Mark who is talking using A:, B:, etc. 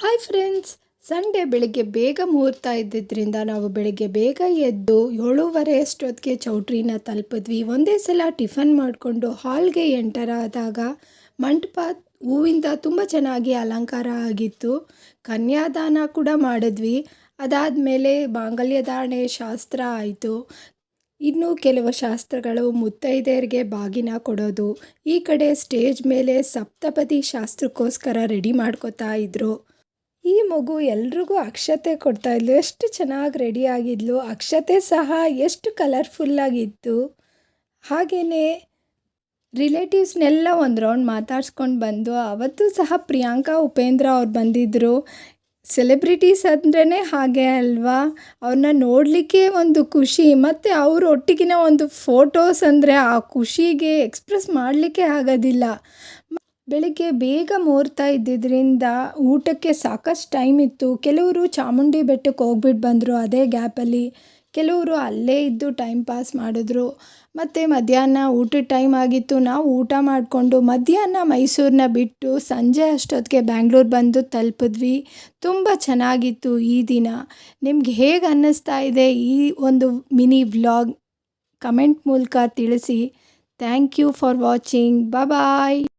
A: Hi friends, Sunday ಬೆಳಿಗ್ಗೆ ಬೇಗ ಮುಹೂರ್ತ ಇದ್ದಿದ್ದರಿಂದ ನಾವು ಬೆಳಿಗ್ಗೆ ಬೇಗ ಎದ್ದು 7:30 ಅಷ್ಟೊತ್ತಿಗೆ ಚೌಟ್ರಿನ ತಲುಪಿದ್ವಿ. ಒಂದೇ ಸಲ ಟಿಫನ್ ಮಾಡಿಕೊಂಡು ಹಾಲ್ಗೆ ಎಂಟರಾದಾಗ ಮಂಟಪ ಹೂವಿಂದ ತುಂಬ ಚೆನ್ನಾಗಿ ಅಲಂಕಾರ ಆಗಿತ್ತು. ಕನ್ಯಾದಾನ ಕೂಡ ಮಾಡಿದ್ವಿ. ಅದಾದಮೇಲೆ ಮಾಂಗಲ್ಯಧಾರಣೆ ಶಾಸ್ತ್ರ ಆಯಿತು. ಇನ್ನು ಕೆಲವು ಶಾಸ್ತ್ರಗಳು ಮುತ್ತೈದೆಯರಿಗೆ ಬಾಗಿನ ಕೊಡೋದು. ಈ ಕಡೆ ಸ್ಟೇಜ್ ಮೇಲೆ ಸಪ್ತಪದಿ ಶಾಸ್ತ್ರಕ್ಕೋಸ್ಕರ ರೆಡಿ ಮಾಡ್ಕೋತಾ ಇದ್ರು. ಈ ಮಗು ಎಲ್ರಿಗೂ ಅಕ್ಷತೆ ಕೊಡ್ತಾಯಿದ್ಲು. ಎಷ್ಟು ಚೆನ್ನಾಗಿ ರೆಡಿ ಆಗಿದ್ಲು. ಅಕ್ಷತೆ ಸಹ ಎಷ್ಟು ಕಲರ್ಫುಲ್ಲಾಗಿತ್ತು. ಹಾಗೆಯೇ ರಿಲೇಟಿವ್ಸ್ನೆಲ್ಲ ಒಂದು ರೌಂಡ್ ಮಾತಾಡ್ಸ್ಕೊಂಡು ಬಂದು ಅವತ್ತು ಸಹ ಪ್ರಿಯಾಂಕಾ ಉಪೇಂದ್ರ ಅವ್ರು ಬಂದಿದ್ದರು. ಸೆಲೆಬ್ರಿಟೀಸ್ ಅಂದ್ರೇ ಹಾಗೆ ಅಲ್ವಾ, ಅವ್ರನ್ನ ನೋಡಲಿಕ್ಕೆ ಒಂದು ಖುಷಿ, ಮತ್ತು ಅವ್ರ ಒಟ್ಟಿಗಿನ ಒಂದು ಫೋಟೋಸ್ ಅಂದರೆ ಆ ಖುಷಿಗೆ ಎಕ್ಸ್ಪ್ರೆಸ್ ಮಾಡಲಿಕ್ಕೆ ಆಗೋದಿಲ್ಲ. ಬೆಳಿಗ್ಗೆ ಬೇಗ ಮುಹೂರ್ತ ಇದ್ದಿದ್ದರಿಂದ ಊಟಕ್ಕೆ ಸಾಕಷ್ಟು ಟೈಮ್ ಇತ್ತು. ಕೆಲವರು ಚಾಮುಂಡಿ ಬೆಟ್ಟಕ್ಕೆ ಹೋಗ್ಬಿಟ್ಟು ಬಂದರು ಅದೇ ಗ್ಯಾಪಲ್ಲಿ. ಕೆಲವರು ಅಲ್ಲೇ ಇದ್ದು ಟೈಮ್ ಪಾಸ್ ಮಾಡಿದ್ರು. ಮತ್ತು ಮಧ್ಯಾಹ್ನ ಊಟದ ಟೈಮ್ ಆಗಿತ್ತು. ನಾವು ಊಟ ಮಾಡಿಕೊಂಡು ಮಧ್ಯಾಹ್ನ ಮೈಸೂರನ್ನ ಬಿಟ್ಟು ಸಂಜೆ ಅಷ್ಟೊತ್ತಿಗೆ ಬ್ಯಾಂಗ್ಳೂರು ಬಂದು ತಲುಪಿದ್ವಿ. ತುಂಬ ಚೆನ್ನಾಗಿತ್ತು ಈ ದಿನ. ನಿಮ್ಗೆ ಹೇಗೆ ಅನ್ನಿಸ್ತಾ ಇದೆ ಈ ಒಂದು ಮಿನಿ ವ್ಲಾಗ್? ಕಮೆಂಟ್ ಮೂಲಕ ತಿಳಿಸಿ. Thank you for watching. Bye.